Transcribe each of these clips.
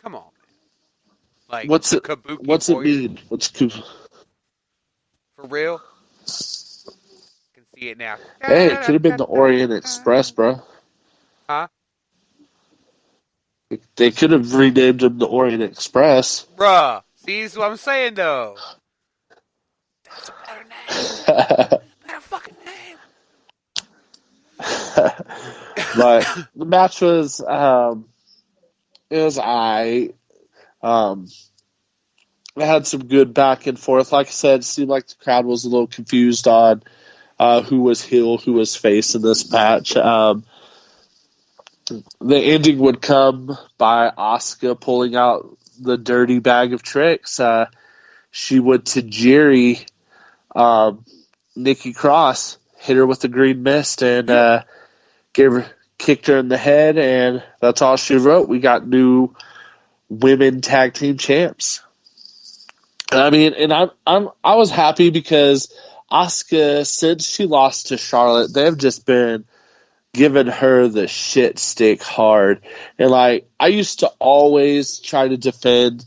Come on, man. Like, What's it Warriors. mean? What's Kabuki? For real? I can see it now. Hey, it could have been the Orient Express, bro. Huh? They could have renamed him the Orient Express. Bruh. See, this is what I'm saying, though. That's a better name. Better fucking name. But the match was, it was aight. It had some good back and forth. Like I said, it seemed like the crowd was a little confused on who was heel, who was face in this match. The ending would come by Asuka pulling out the dirty bag of tricks. She would Tajiri Nikki Cross, hit her with the green mist, and kicked her in the head, and that's all she wrote. We got new women tag team champs. I mean, and I was happy because Asuka, since she lost to Charlotte, they've just been giving her the shit stick hard. And like, I used to always try to defend,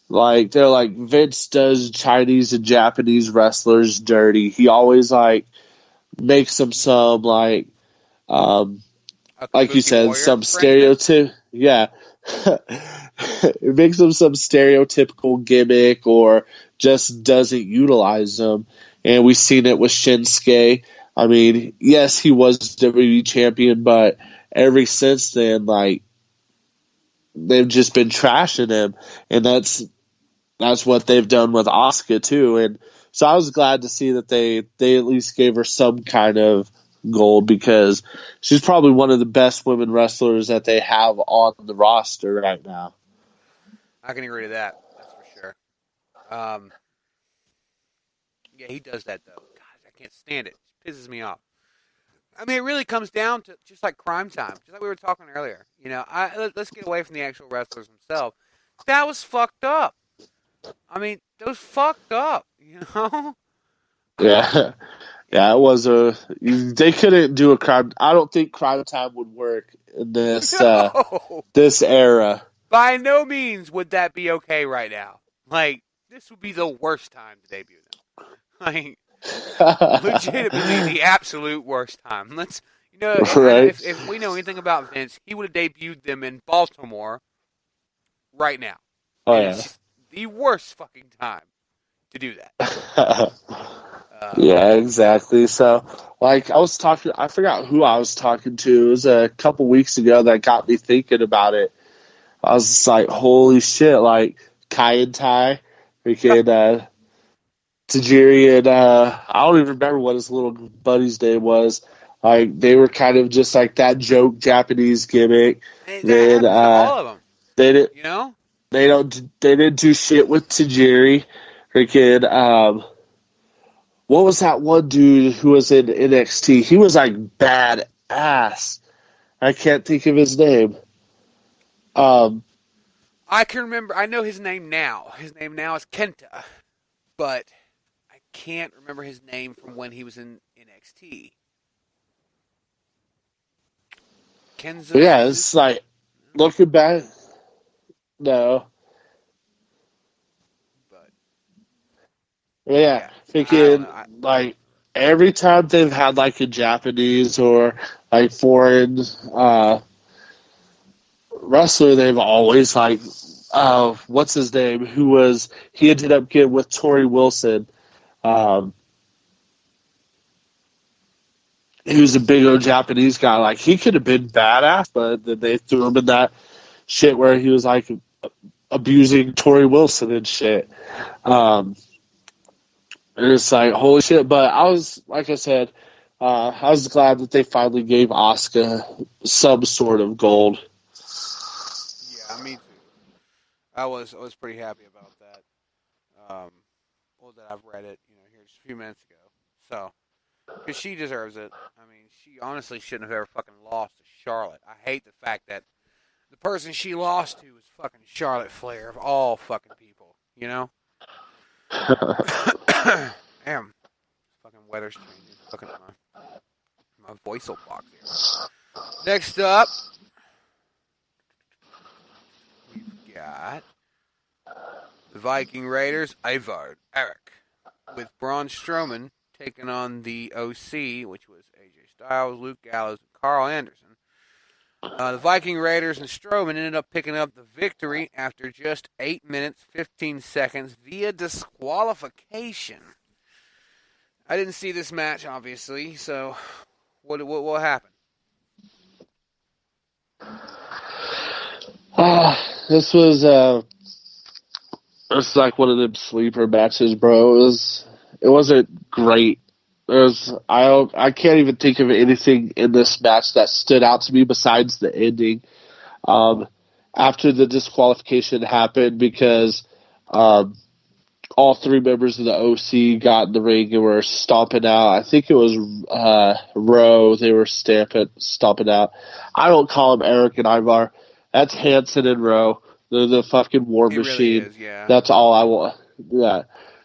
like, they're like, Vince does Chinese and Japanese wrestlers dirty. He always like makes them some like you said, some stereotype. Yeah. It makes them some stereotypical gimmick or just doesn't utilize them. And we've seen it with Shinsuke. I mean, yes, he was WWE champion, but ever since then, like, they've just been trashing him. And that's what they've done with Asuka too. And so I was glad to see that they at least gave her some kind of gold, because she's probably one of the best women wrestlers that they have on the roster right now. I can agree to that. That's for sure. Yeah, he does that, though. God, I can't stand it. It pisses me off. I mean, it really comes down to just like Crime Time, just like we were talking earlier. You know, let's get away from the actual wrestlers themselves. That was fucked up. I mean, that was fucked up, you know? Yeah. Yeah, it was they couldn't do a crime. I don't think Crime Time would work in this this era. By no means would that be okay right now. Like, this would be the worst time to debut them. Like, legitimately the absolute worst time. Let's, right. If we know anything about Vince, he would have debuted them in Baltimore right now. Oh, and yeah. It's the worst fucking time to do that. Yeah, exactly. So, like, I forgot who I was talking to. It was a couple weeks ago that got me thinking about it. I was just like, holy shit, like, Kai and Tai, freaking Tajiri, and I don't even remember what his little buddy's name was. Like, they were kind of just like that joke Japanese gimmick. Then all of them. They didn't, you know? They didn't do shit with Tajiri. Freaking, what was that one dude who was in NXT? He was like badass. I can't think of his name. I can remember. I know his name now. His name now is Kenta, but I can't remember his name from when he was in NXT. Kenzo. Yeah, it's like looking back. No. But yeah. Thinking like every time they've had like a Japanese or like foreign wrestler, they've always like what's his name? He ended up getting with Tori Wilson. He was a big old Japanese guy. Like, he could have been badass, but then they threw him in that shit where he was like abusing Tori Wilson and shit. And it's like, holy shit. But I was, like I said, I was glad that they finally gave Asuka some sort of gold. Yeah, me too. I was pretty happy about that. Well, that I've read it, here just a few minutes ago. So, because she deserves it. I mean, she honestly shouldn't have ever fucking lost to Charlotte. I hate the fact that the person she lost to was fucking Charlotte Flair of all fucking people, Damn. Fucking weather's changing. Fucking my voice will box here. Next up, we've got the Viking Raiders, Ivar, Eric, with Braun Strowman taking on the OC, which was AJ Styles, Luke Gallows, and Carl Anderson. The Viking Raiders and Strowman ended up picking up the victory after just 8 minutes, 15 seconds via disqualification. I didn't see this match, obviously, so what happened? This was it's like one of them sleeper matches, bro. It wasn't great. I can't even think of anything in this match that stood out to me besides the ending. After the disqualification happened, because all three members of the OC got in the ring and were stomping out. I think it was Rowe. They were stomping out. I don't call them Eric and Ivar. That's Hanson and Rowe. They're the fucking war machine. Really is, yeah. That's all I want. Yeah.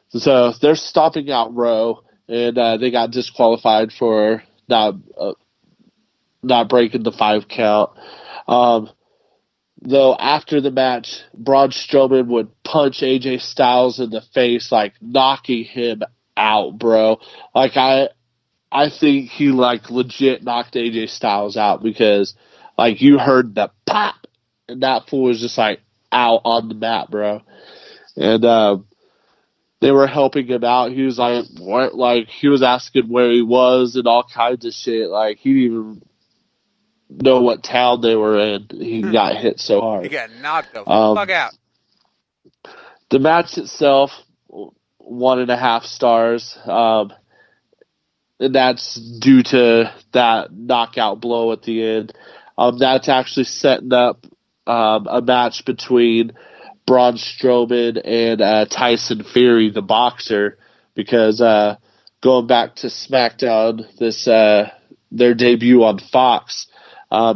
So they're stomping out Rowe, and they got disqualified for not breaking the 5 count. Though after the match, Braun Strowman would punch AJ Styles in the face, like knocking him out, bro. Like I think he like legit knocked AJ Styles out, because like you heard the pop, and that fool was just like out on the mat, bro. And they were helping him out. He was like, what? Like he was asking where he was and all kinds of shit. Like he didn't even know what town they were in. He got hit so hard. He got knocked the fuck out. The match itself, 1.5 stars. And that's due to that knockout blow at the end. That's actually setting up a match between Braun Strowman and Tyson Fury, the boxer, because going back to SmackDown, their debut on Fox,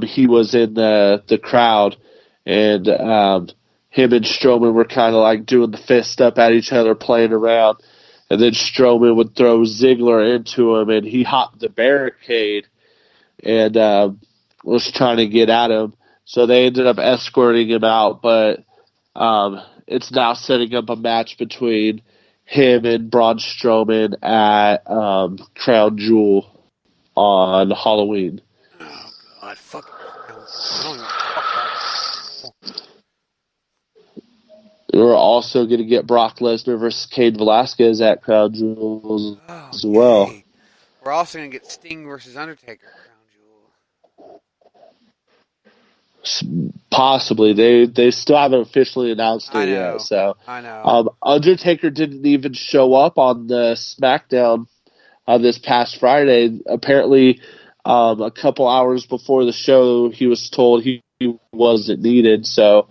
he was in the crowd, and him and Strowman were kind of like doing the fist up at each other, playing around, and then Strowman would throw Ziggler into him, and he hopped the barricade and was trying to get at him. So they ended up escorting him out, but it's now setting up a match between him and Braun Strowman at Crown Jewel on Halloween. Oh, God. Fucking Crown. I don't even talk about it. We're also going to get Brock Lesnar versus Cain Velasquez at Crown Jewel as well. Yay. We're also going to get Sting versus Undertaker at Crown Jewel. Possibly. They still haven't officially announced it yet. So I know. Undertaker didn't even show up on the SmackDown this past Friday. Apparently, a couple hours before the show, he was told he wasn't needed. So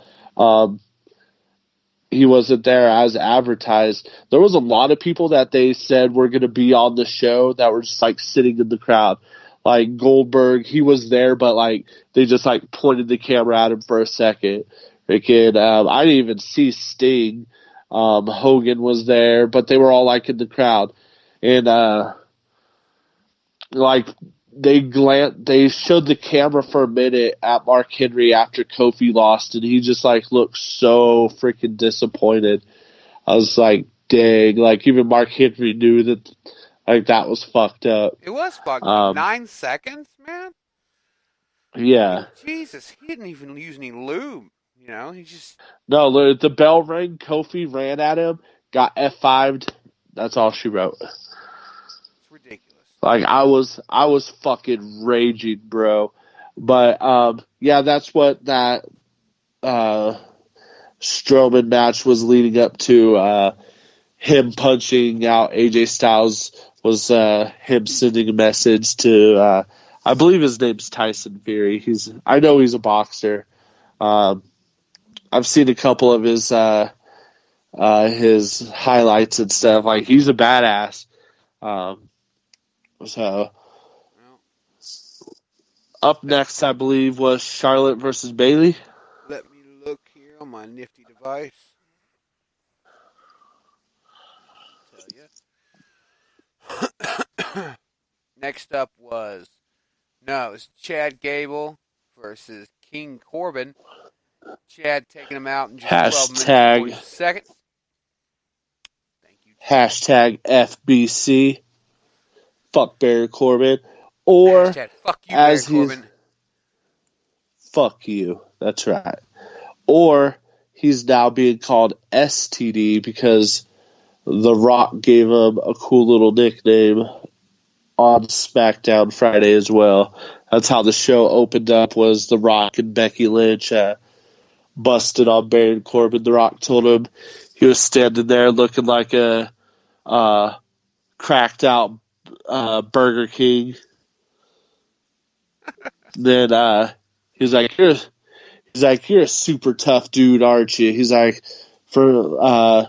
he wasn't there as advertised. There was a lot of people that they said were going to be on the show that were just like sitting in the crowd. Like Goldberg, he was there, but like they just like pointed the camera at him for a second. Freaking, I didn't even see Sting. Hogan was there, but they were all like in the crowd, and like they showed the camera for a minute at Mark Henry after Kofi lost, and he just like looked so freaking disappointed. I was like, dang, like even Mark Henry knew that. Like, that was fucked up. It was fucked up. 9 seconds, man? Yeah. I mean, Jesus, he didn't even use any lube. You know, he just... No, the bell rang, Kofi ran at him, got F5'd. That's all she wrote. It's ridiculous. Like, I was fucking raging, bro. But, yeah, that's what that Strowman match was leading up to. Him punching out AJ Styles was him sending a message to I believe his name's Tyson Fury. I know he's a boxer. I've seen a couple of his highlights and stuff. Like, he's a badass. So up next, I believe, was Charlotte versus Bayley. Let me look here on my nifty device. Next up was Chad Gable versus King Corbin Chad taking him out in just 12 minutes and 40 Hashtag, seconds. Thank you, Chad. hashtag FBC. Fuck Baron Corbin. Or, Hashtag fuck you, Baron as he's, Corbin. fuck you. That's right. Or, he's now being called STD because The Rock gave him a cool little nickname on SmackDown Friday as well. That's how the show opened up, was The Rock and Becky Lynch busted on Baron Corbin. The Rock told him he was standing there looking like a cracked out Burger King. Then he's like, you're a super tough dude, aren't you? He's like, for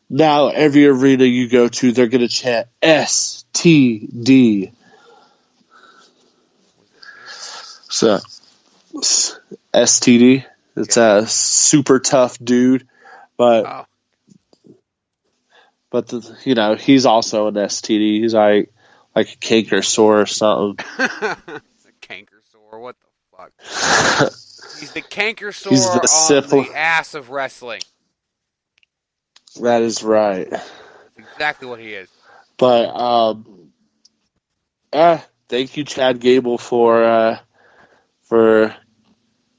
now every arena you go to, they're gonna chant STD. So STD. It's a super tough dude, but he's also an STD. He's like a canker sore or something. A canker sore? What the fuck? He's the canker sore He's the on the ass of wrestling. That is right. That's exactly what he is. But thank you, Chad Gable, for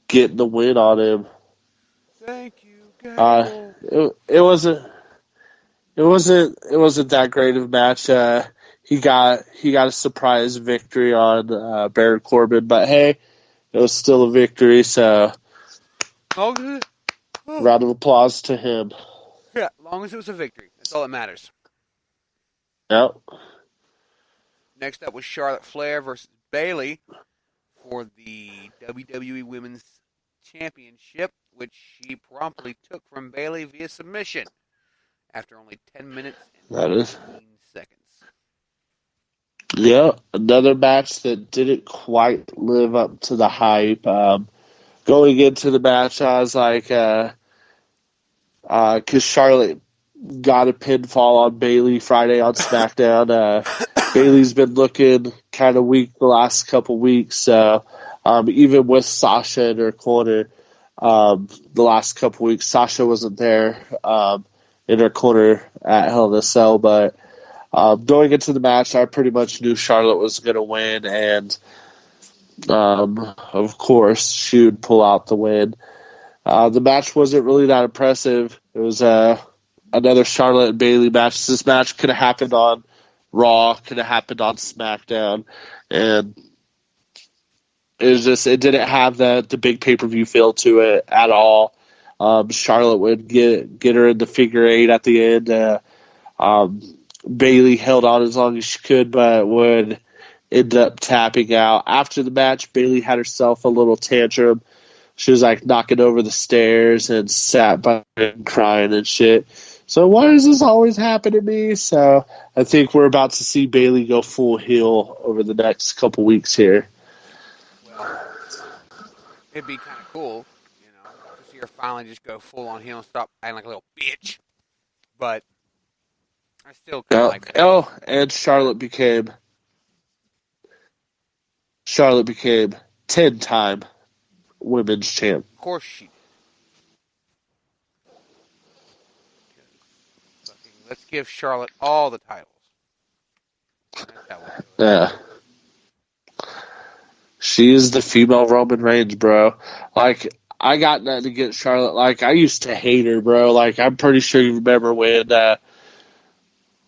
getting the win on him. Thank you, Gable. It wasn't that great of a match. He got a surprise victory on Baron Corbin, but hey, it was still a victory. So, round of applause to him. Yeah, as long as it was a victory, that's all that matters. Yep. Next up was Charlotte Flair versus Bayley for the WWE Women's Championship, which she promptly took from Bayley via submission after only 10 minutes and 15 seconds. Yeah, another match that didn't quite live up to the hype. Going into the match, I was like, because Charlotte got a pinfall on Bayley Friday on SmackDown. Bayley's been looking kind of weak the last couple weeks. So even with Sasha in her corner, the last couple weeks, Sasha wasn't there in her corner at Hell in a Cell. But going into the match, I pretty much knew Charlotte was going to win, and of course, she would pull out the win. The match wasn't really that impressive. It was another Charlotte and Bayley match. This match could have happened on Raw, could have happened on SmackDown, and it didn't have the big pay-per-view feel to it at all. Charlotte would get her in the figure eight at the end. Bayley held on as long as she could, but would end up tapping out. After the match, Bayley had herself a little tantrum. She was like knocking over the stairs and sat by and crying and shit. So why does this always happen to me? So I think we're about to see Bayley go full heel over the next couple weeks here. Well, it'd be kind of cool, to see her finally just go full on heel and stop acting like a little bitch. But I still kind of like that. Oh, and Charlotte became 10-time women's champ. Of course she did. Let's give Charlotte all the titles. That's how we do it. Yeah. She is the female Roman Reigns, bro. Like, I got nothing against Charlotte. Like, I used to hate her, bro. Like, I'm pretty sure you remember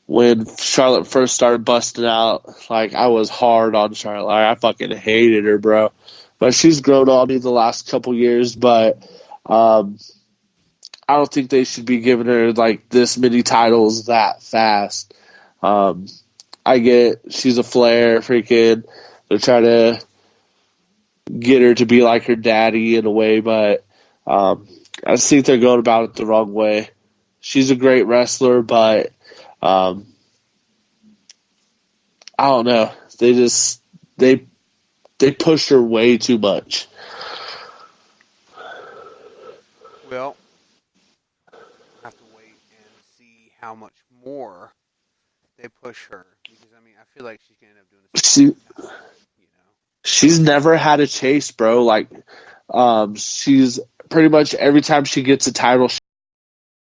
when Charlotte first started busting out. Like, I was hard on Charlotte. Like, I fucking hated her, bro. But she's grown on me the last couple years. But I don't think they should be giving her like this many titles that fast. I get she's a Flair, freaking. They're trying to get her to be like her daddy in a way, but I just think they're going about it the wrong way. She's a great wrestler, but I don't know. They push her way too much. Well, we'll have to wait and see how much more they push her. Because, I mean, I feel like she's going to end up doing this. She's never had a chase, bro. Like, she's pretty much every time she gets a title